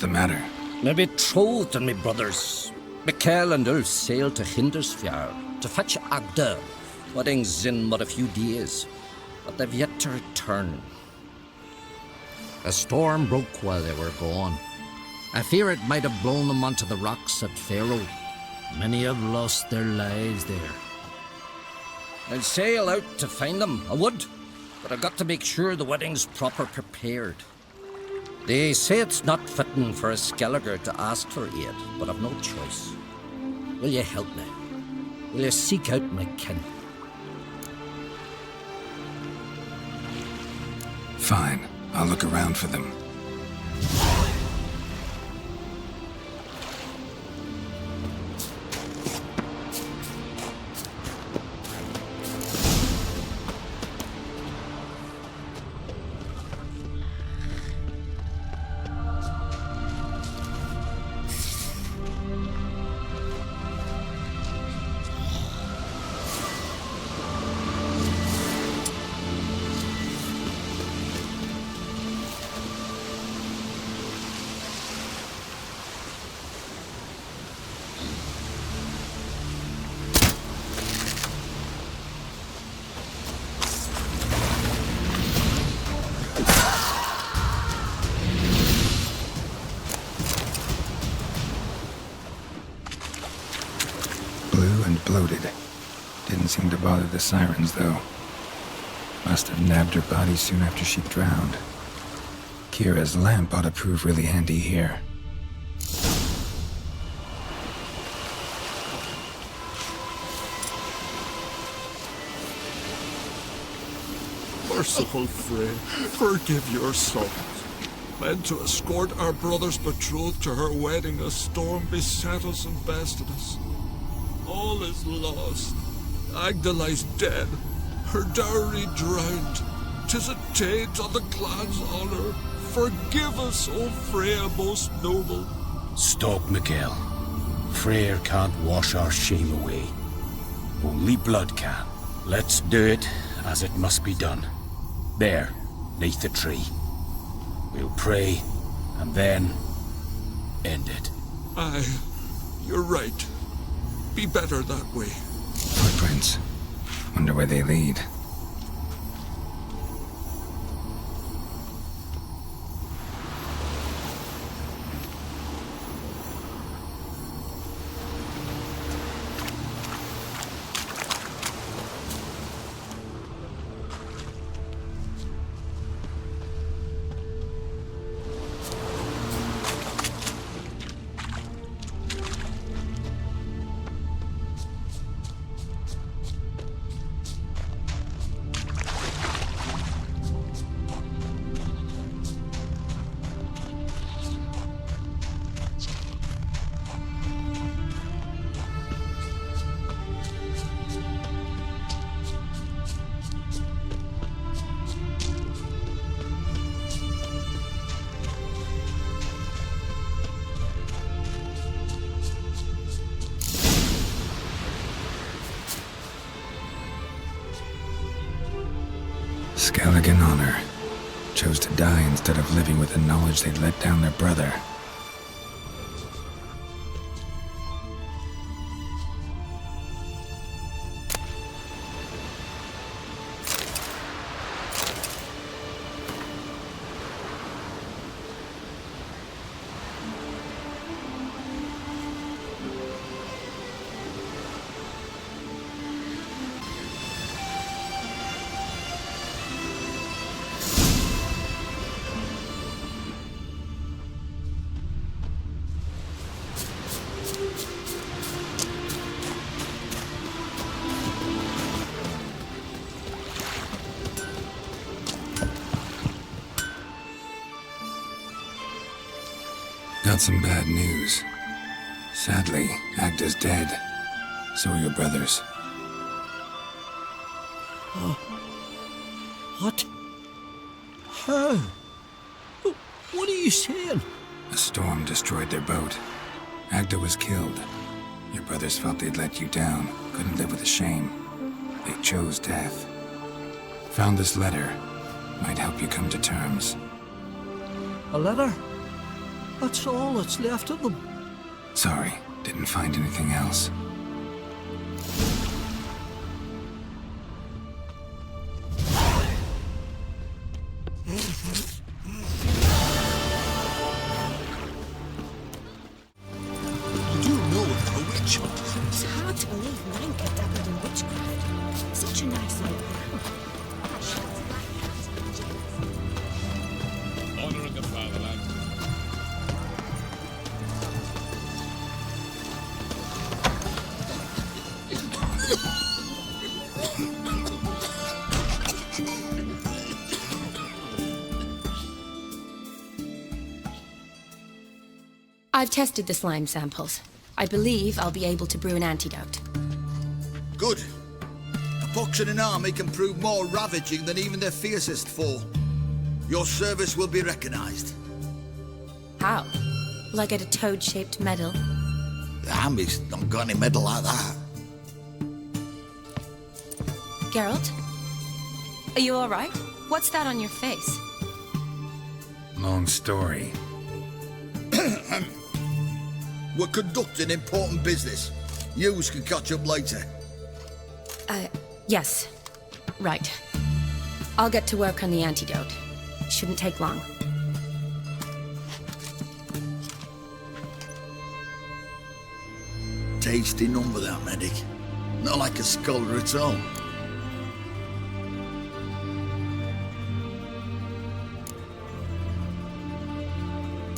the matter? Me betrothed and me brothers. Mikkel and Ulf sailed to Hindersfjord to fetch Agda. Wedding's in but a few days, but they've yet to return. A storm broke while they were gone. I fear it might have blown them onto the rocks at Faroe. Many have lost their lives there. I'd sail out to find them, I would, but I've got to make sure the wedding's proper prepared. They say it's not fitting for a Skelliger to ask for aid, but I've no choice. Will you help me? Will you seek out my kin? Fine. I'll look around for them. Bloated. Didn't seem to bother the sirens, though. Must have nabbed her body soon after she drowned. Kira's lamp ought to prove really handy here. Merciful Frey, forgive your sons. Meant to escort our brother's betrothed to her wedding, a storm beset us and bested us. All is lost. Agda lies dead, her dowry drowned. 'Tis a taint on the clan's honor. Forgive us, O Freya most noble. Stop, Mikkel. Freyr can't wash our shame away. Only blood can. Let's do it as it must be done. There, neath the tree. We'll pray, and then end it. Aye, you're right. Be better that way. Footprints. Wonder where they lead. Skelligan honor. Chose to die instead of living with the knowledge they'd let down their brother. Got some bad news. Sadly, Agda's dead. So are your brothers. What? How? What are you saying? A storm destroyed their boat. Agda was killed. Your brothers felt they'd let you down, couldn't live with the shame. They chose death. Found this letter. Might help you come to terms. A letter? That's all that's left of them. Sorry, didn't find anything else. You do know about a witch hunt. It's hard to believe Nanka dabbled in witchcraft. Such a nice old girl. Honouring the fatherland. I've tested the slime samples. I believe I'll be able to brew an antidote. Good. A pox in an army can prove more ravaging than even their fiercest foe. Your service will be recognized. How? Will I get a toad-shaped medal? The army's not got any medal like that. Geralt? Are you alright? What's that on your face? Long story. We're conducting important business. Yous can catch up later. Yes. Right. I'll get to work on the antidote. Shouldn't take long. Tasty number, that medic. Not like a scholar at all.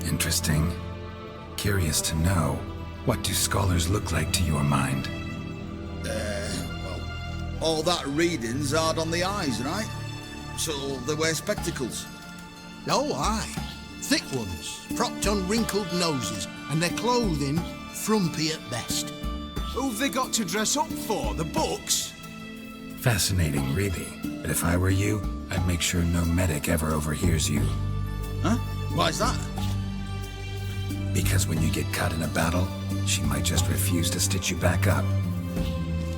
Interesting. Curious to know, what do scholars look like to your mind? Well, all that reading's hard on the eyes, right? So they wear spectacles. Oh, aye. Thick ones, propped on wrinkled noses, and their clothing frumpy at best. Who've they got to dress up for? The books? Fascinating, really. But if I were you, I'd make sure no medic ever overhears you. Huh? Why's that? Because when you get caught in a battle, she might just refuse to stitch you back up.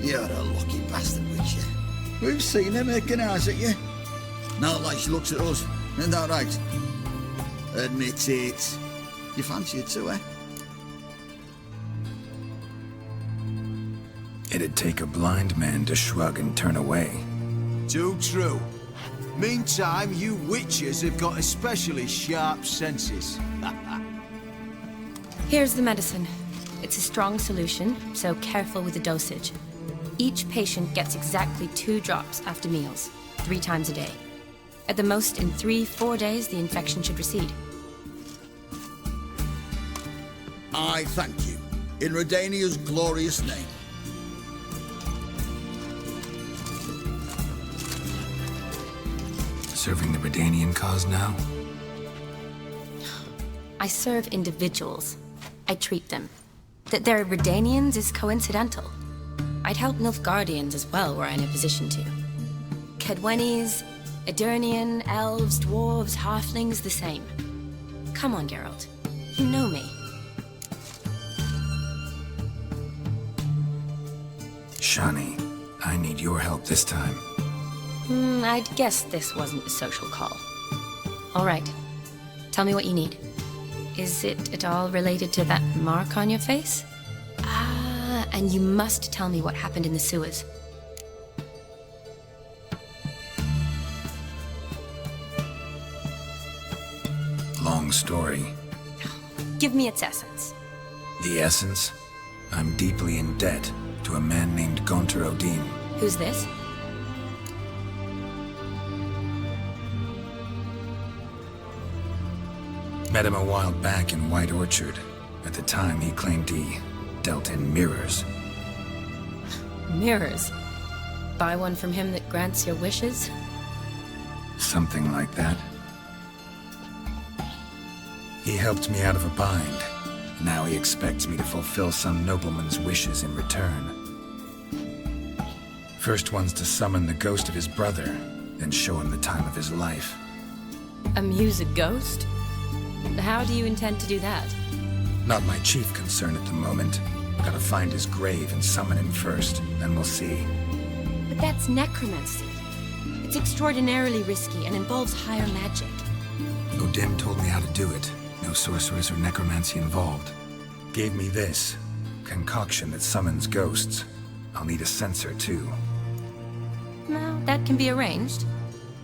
You're a lucky bastard, Witcher. We've seen her making eyes at you. Not like she looks at us. Isn't that right? Admit it. You fancy it too, eh? It'd take a blind man to shrug and turn away. Too true. Meantime, you witches have got especially sharp senses. Here's the medicine. It's a strong solution, so careful with the dosage. Each patient gets exactly 2 drops after meals, 3 times a day. At the most, in 3-4 days, the infection should recede. I thank you. In Redania's glorious name. Serving the Redanian cause now? I serve individuals. I treat them. That they're Redanians is coincidental. I'd help Nilfgaardians as well were I in a position to. Kedwenis, Edirnian, elves, dwarves, halflings, the same. Come on, Geralt. You know me. Shani, I need your help this time. I'd guess this wasn't a social call. All right. Tell me what you need. Is it at all related to that mark on your face? Ah, and you must tell me what happened in the sewers. Long story. Give me its essence. The essence? I'm deeply in debt to a man named Gonter Odin. Who's this? Met him a while back in White Orchard. At the time, he claimed he dealt in mirrors. Mirrors. Buy one from him that grants your wishes? Something like that. He helped me out of a bind. Now he expects me to fulfill some nobleman's wishes in return. First one's to summon the ghost of his brother, then show him the time of his life. Amuse a ghost? How do you intend to do that? Not my chief concern at the moment. Gotta find his grave and summon him first, then we'll see. But that's necromancy. It's extraordinarily risky and involves higher magic. Odin told me how to do it. No sorcerers or necromancy involved. Gave me this concoction that summons ghosts. I'll need a sensor, too. Well, that can be arranged.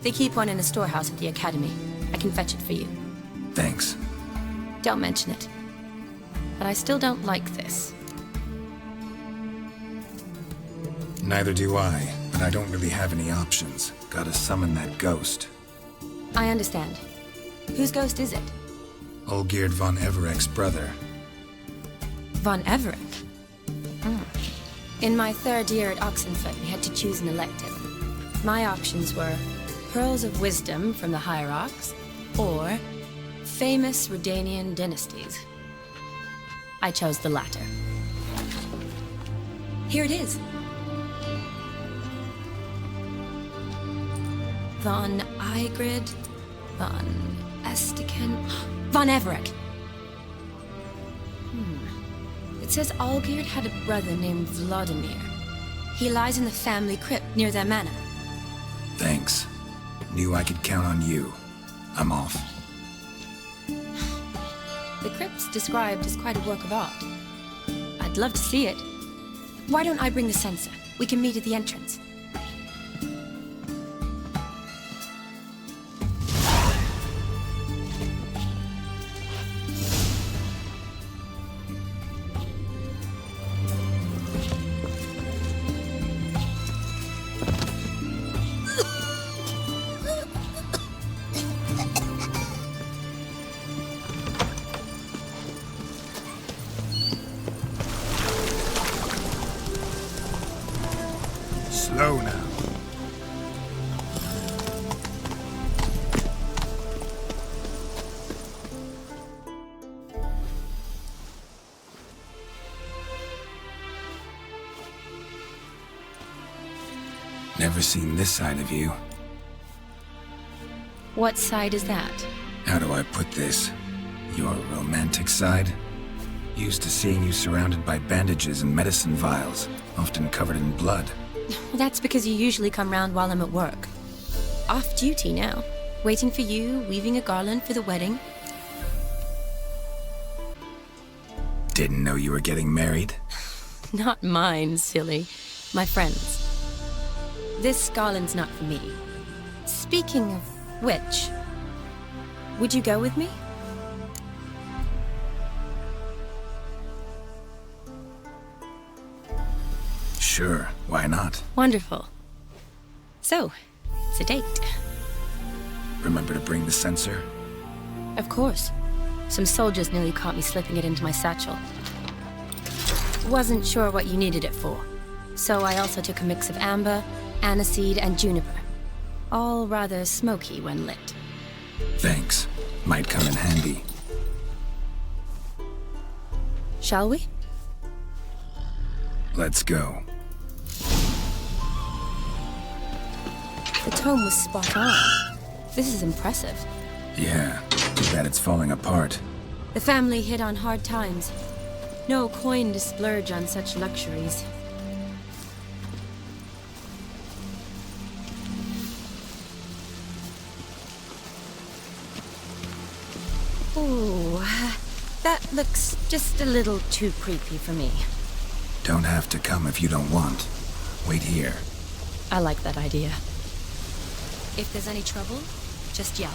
They keep one in the storehouse at the academy. I can fetch it for you. Thanks. Don't mention it. But I still don't like this. Neither do I, but I don't really have any options. Gotta summon that ghost. I understand. Whose ghost is it? Olgierd von Everek's brother. Von Everek? In my third year at Oxenford, we had to choose an elective. My options were Pearls of Wisdom from the Hierarchs, or famous Redanian dynasties. I chose the latter. Here it is. Von Igrid, von Estiken, von Everek. It says Olgierd had a brother named Vladimir. He lies in the family crypt near their manor. Thanks. Knew I could count on you. I'm off. The crypt's described as quite a work of art. I'd love to see it. Why don't I bring the sensor? We can meet at the entrance. Slow now. Never seen this side of you. What side is that? How do I put this? Your romantic side? Used to seeing you surrounded by bandages and medicine vials, often covered in blood. Well, that's because you usually come round while I'm at work. Off duty now. Waiting for you, weaving a garland for the wedding. Didn't know you were getting married? Not mine, silly. My friend's. This garland's not for me. Speaking of which, would you go with me? Sure, why not? Wonderful. So, it's a date. Remember to bring the sensor? Of course. Some soldiers nearly caught me slipping it into my satchel. Wasn't sure what you needed it for, so I also took a mix of amber, aniseed, and juniper. All rather smoky when lit. Thanks. Might come in handy. Shall we? Let's go. The tome was spot on. This is impressive. Yeah, too bad it's falling apart. The family hit on hard times. No coin to splurge on such luxuries. Ooh, that looks just a little too creepy for me. Don't have to come if you don't want. Wait here. I like that idea. If there's any trouble, just yell.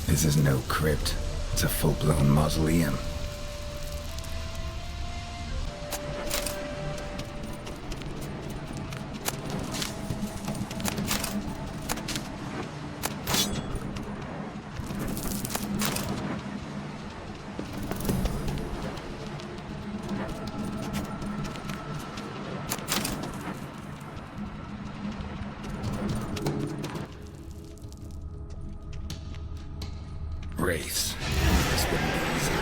This is no crypt. It's a full-blown mausoleum. Wraiths. This wouldn't be easy.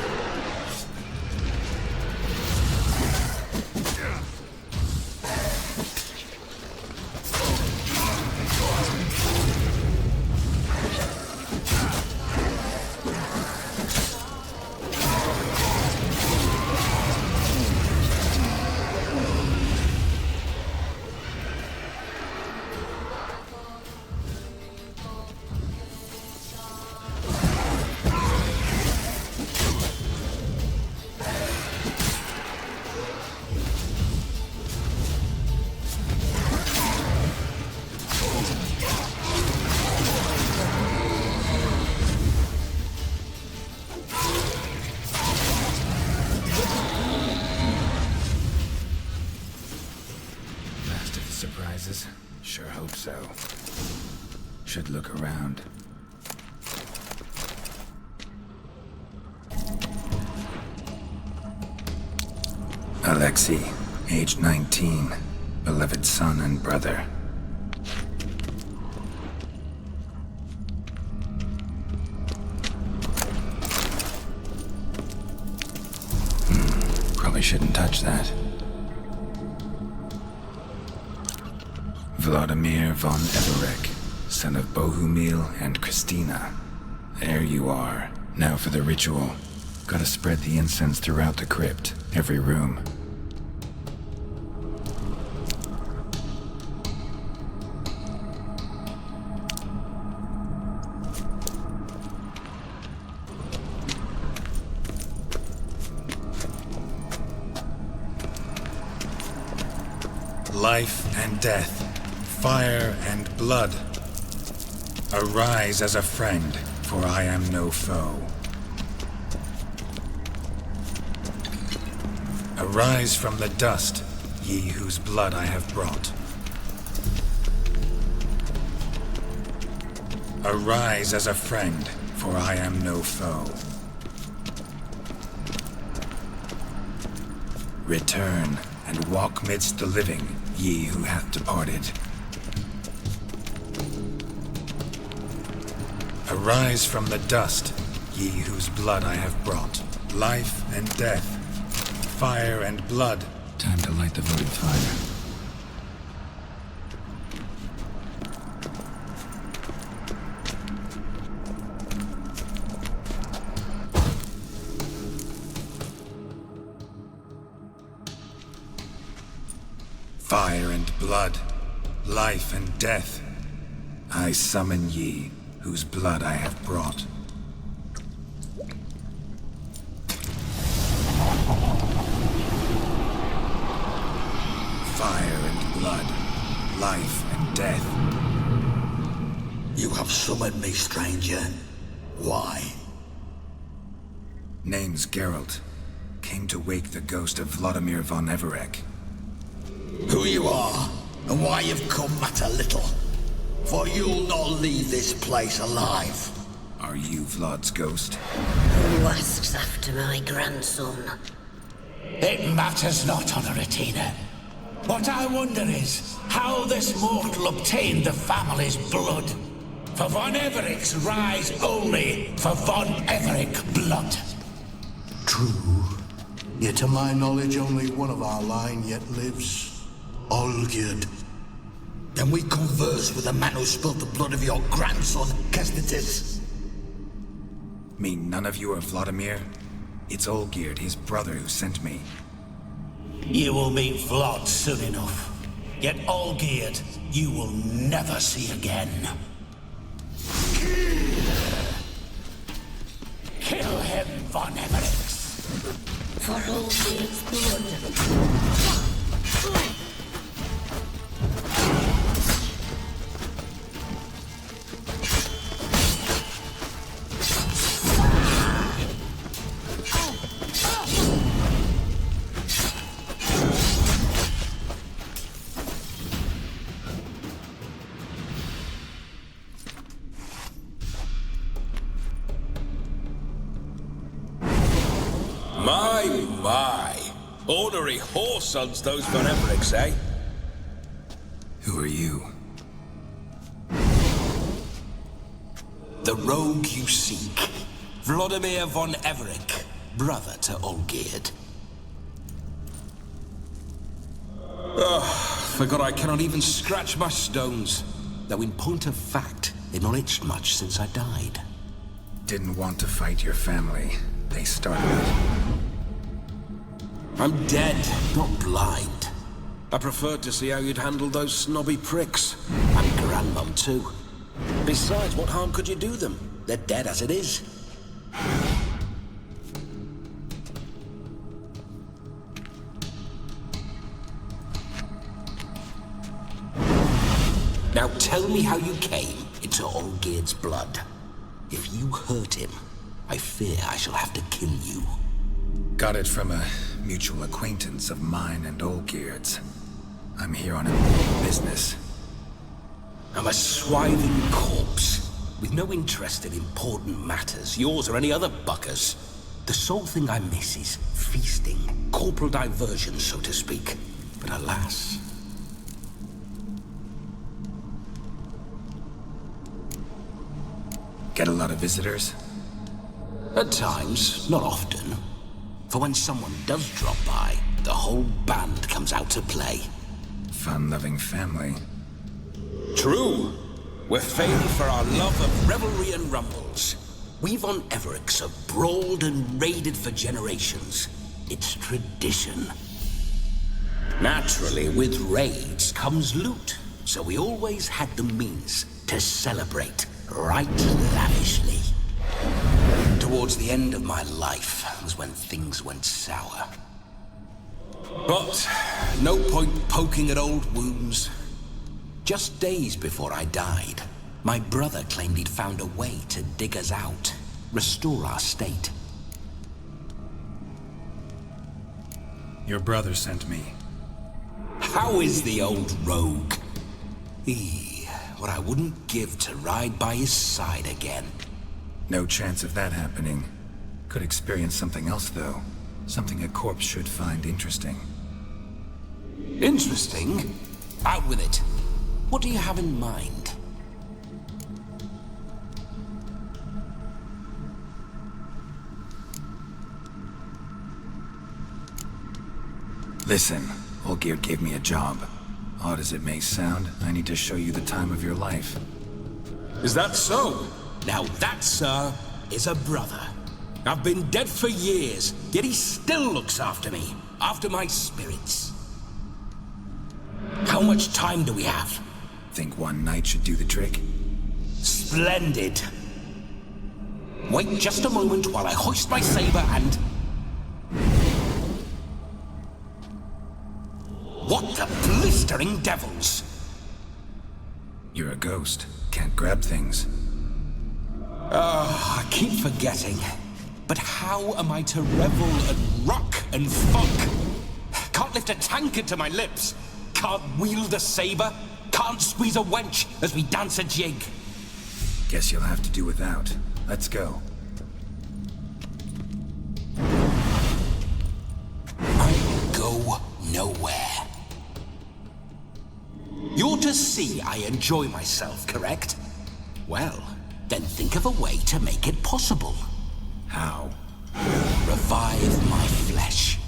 surprises? Sure hope so. Should look around. Alexei, age 19, beloved son and brother. Probably shouldn't touch that. Vladimir von Everek, son of Bohumil and Christina. There you are. Now for the ritual. Gotta spread the incense throughout the crypt, every room. Life and death, fire and blood. Arise as a friend, for I am no foe. Arise from the dust, ye whose blood I have brought. Arise as a friend, for I am no foe. Return and walk midst the living, ye who hath departed. Arise from the dust, ye whose blood I have brought. Life and death, fire and blood. Time to light the votive fire. Fire and blood, life and death. I summon ye, whose blood I have brought. Fire and blood, life and death. You have summoned me, stranger. Why? Name's Geralt. Came to wake the ghost of Vladimir von Everek. Who you are, and why you've come matter little. For you'll not leave this place alive. Are you Vlad's ghost? Who asks after my grandson? It matters not, Honoratina. What I wonder is how this mortal obtained the family's blood. For von Everek's rise only for von Everek blood. True. Yet to my knowledge, only one of our line yet lives. Olgierd. Then we converse with the man who spilled the blood of your grandson, Kestitis. Mean none of you are Vladimir? It's Olgierd, his brother, who sent me. You will meet Vlad soon enough. Yet Olgierd, you will never see again. Kill him, von Evereks. For Olgierd's blood. My. Ornery whoresons those von Evereks, eh? Who are you? The rogue you seek. Vladimir von Everek, brother to Olgierd. Forgot I cannot even scratch my stones. Though in point of fact, they've not itched much since I died. Didn't want to fight your family. They started it. I'm dead, not blind. I preferred to see how you'd handle those snobby pricks. And grandmum, too. Besides, what harm could you do them? They're dead as it is. Now tell me how you came into Olgierd's blood. If you hurt him, I fear I shall have to kill you. Got it from a mutual acquaintance of mine and Olgierd's. I'm here on important business. I'm a swiving corpse, with no interest in important matters, yours or any other buggers. The sole thing I miss is feasting, corporal diversion, so to speak. But alas... Get a lot of visitors? At times, not often. For when someone does drop by, the whole band comes out to play. Fun-loving family. True. We're famed for our love of revelry and rumbles. We've on Everix have brawled and raided for generations. It's tradition. Naturally, with raids comes loot, so we always had the means to celebrate right lavishly. Towards the end of my life was when things went sour. But no point poking at old wounds. Just days before I died, my brother claimed he'd found a way to dig us out, restore our state. Your brother sent me. How is the old rogue? What I wouldn't give to ride by his side again. No chance of that happening. Could experience something else, though. Something a corpse should find interesting. Interesting? Out with it. What do you have in mind? Listen, Olgierd gave me a job. Odd as it may sound, I need to show you the time of your life. Is that so? Now that, sir, is a brother. I've been dead for years, yet he still looks after me, after my spirits. How much time do we have? Think one night should do the trick? Splendid. Wait just a moment while I hoist my saber and... What the blistering devils? You're a ghost. Can't grab things. I keep forgetting. But how am I to revel and rock and fuck? Can't lift a tankard to my lips. Can't wield a saber. Can't squeeze a wench as we dance a jig. Guess you'll have to do without. Let's go. I go nowhere. You're to see I enjoy myself, correct? Well, then think of a way to make it possible. How? Revive my flesh.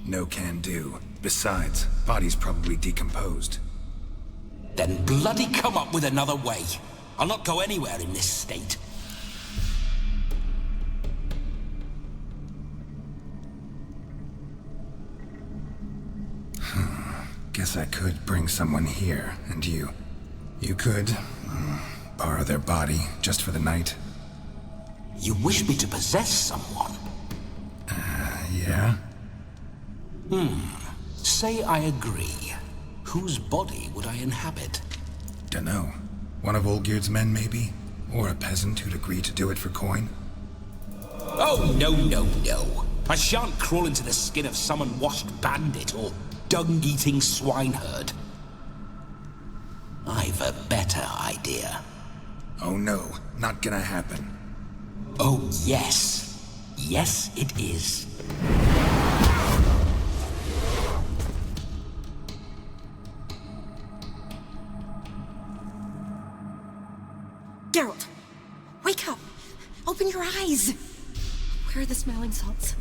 No can do. Besides, body's probably decomposed. Then bloody come up with another way. I'll not go anywhere in this state. Guess I could bring someone here, and you could borrow their body just for the night. You wish me to possess someone? Yeah? Say I agree. Whose body would I inhabit? Dunno. One of Olgierd's men, maybe? Or a peasant who'd agree to do it for coin? Oh, no. I shan't crawl into the skin of some unwashed bandit or dung-eating swineherd. I've a better idea. Oh no, not gonna happen. Oh, yes. Yes, it is. Geralt, wake up! Open your eyes! Where are the smelling salts?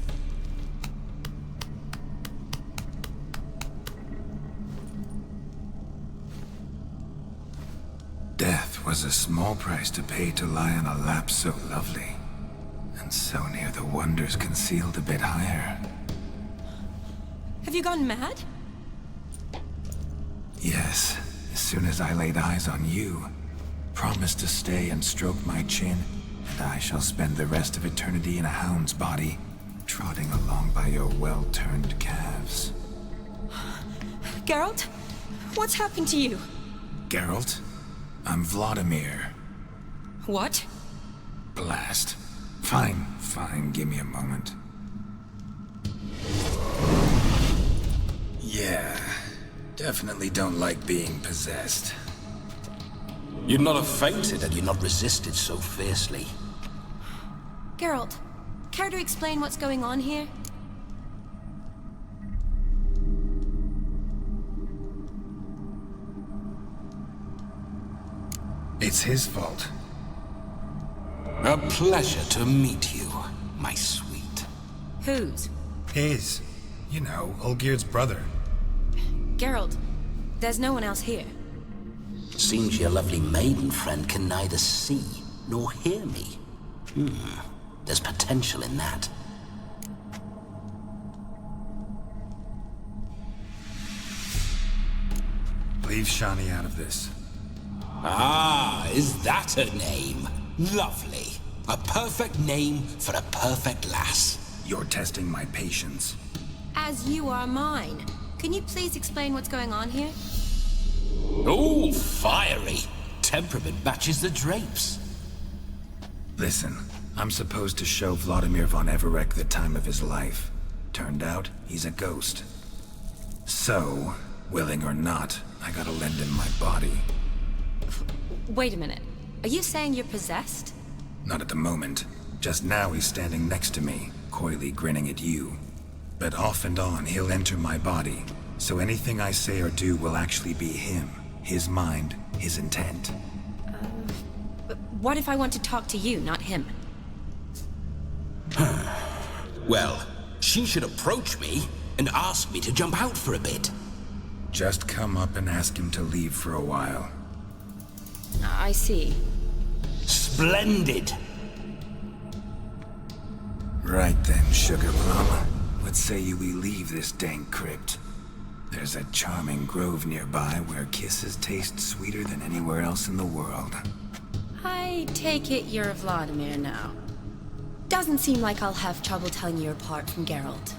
Death was a small price to pay to lie on a lap so lovely, and so near the wonders concealed a bit higher. Have you gone mad? Yes, as soon as I laid eyes on you, promised to stay and stroke my chin, and I shall spend the rest of eternity in a hound's body, trotting along by your well-turned calves. Geralt, what's happened to you? Geralt? I'm Vladimir. What? Blast. Fine, give me a moment. Yeah. Definitely don't like being possessed. You'd not have fainted had you not resisted so fiercely. Geralt, care to explain what's going on here? It's his fault. A pleasure to meet you, my sweet. Whose? His. You know, Olgierd's brother. Geralt, there's no one else here. Seems your lovely maiden friend can neither see nor hear me. There's potential in that. Leave Shani out of this. Ah, is that her name? Lovely. A perfect name for a perfect lass. You're testing my patience. As you are mine. Can you please explain what's going on here? Oh, fiery. Temperament matches the drapes. Listen, I'm supposed to show Vladimir von Everec the time of his life. Turned out, he's a ghost. So, willing or not, I gotta lend him my body. Wait a minute. Are you saying you're possessed? Not at the moment. Just now he's standing next to me, coyly grinning at you. But off and on, he'll enter my body. So anything I say or do will actually be him. His mind, his intent. But what if I want to talk to you, not him? Well, she should approach me and ask me to jump out for a bit. Just come up and ask him to leave for a while. I see. Splendid. Right then, Sugar Plum. What say you we leave this dank crypt? There's a charming grove nearby where kisses taste sweeter than anywhere else in the world. I take it you're Vladimir now. Doesn't seem like I'll have trouble telling you apart from Geralt.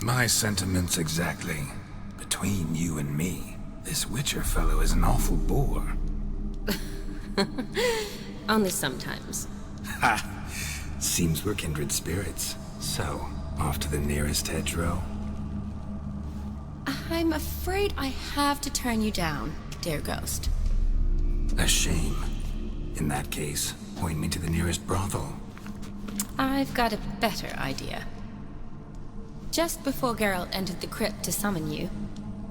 My sentiments exactly. Between you and me, this Witcher fellow is an awful bore. Only sometimes. Ha! Seems we're kindred spirits. So, off to the nearest hedgerow? I'm afraid I have to turn you down, dear ghost. A shame. In that case, point me to the nearest brothel. I've got a better idea. Just before Geralt entered the crypt to summon you,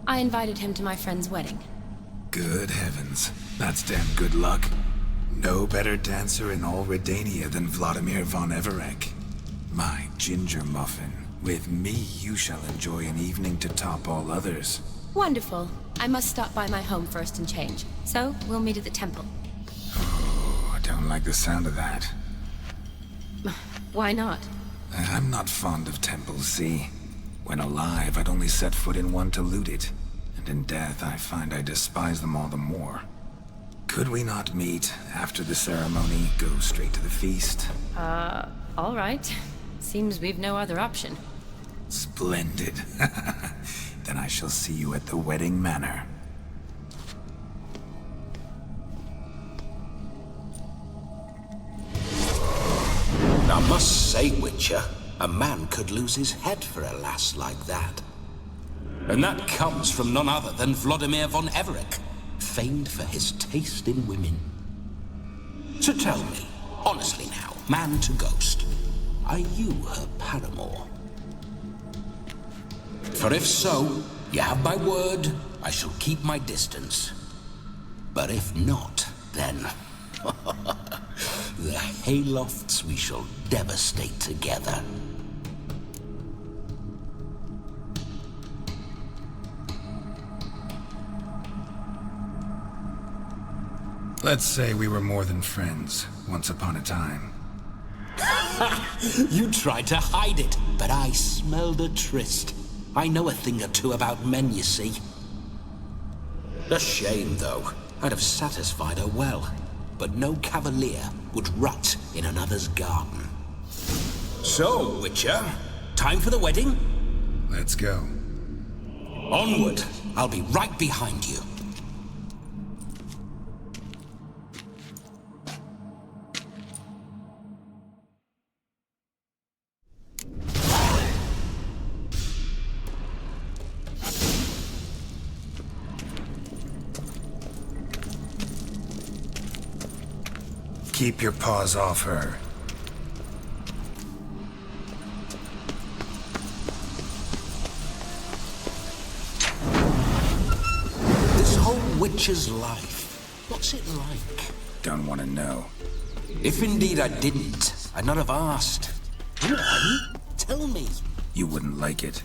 I invited him to my friend's wedding. Good heavens. That's damn good luck. No better dancer in all Redania than Vladimir von Everec. My ginger muffin. With me, you shall enjoy an evening to top all others. Wonderful. I must stop by my home first and change. So, we'll meet at the temple. Oh, I don't like the sound of that. Why not? I'm not fond of temples, see? When alive, I'd only set foot in one to loot it. And in death, I find I despise them all the more. Could we not meet after the ceremony, go straight to the feast? All right. Seems we've no other option. Splendid. Then I shall see you at the wedding manor. I must say, Witcher, a man could lose his head for a lass like that. And that comes from none other than Vladimir von Everec, famed for his taste in women. So tell me, honestly now, man to ghost, are you her paramour? For if so, you have my word, I shall keep my distance. But if not, then... the haylofts we shall devastate together. Let's say we were more than friends, once upon a time. You tried to hide it, but I smelled a tryst. I know a thing or two about men, you see. A shame, though. I'd have satisfied her well. But no cavalier would rot in another's garden. So, Witcher, time for the wedding? Let's go. Onward. I'll be right behind you. keep your paws off her. This whole witcher's life, what's it like? Don't want to know. If indeed I didn't, I'd not have asked. Come on, tell me. You wouldn't like it.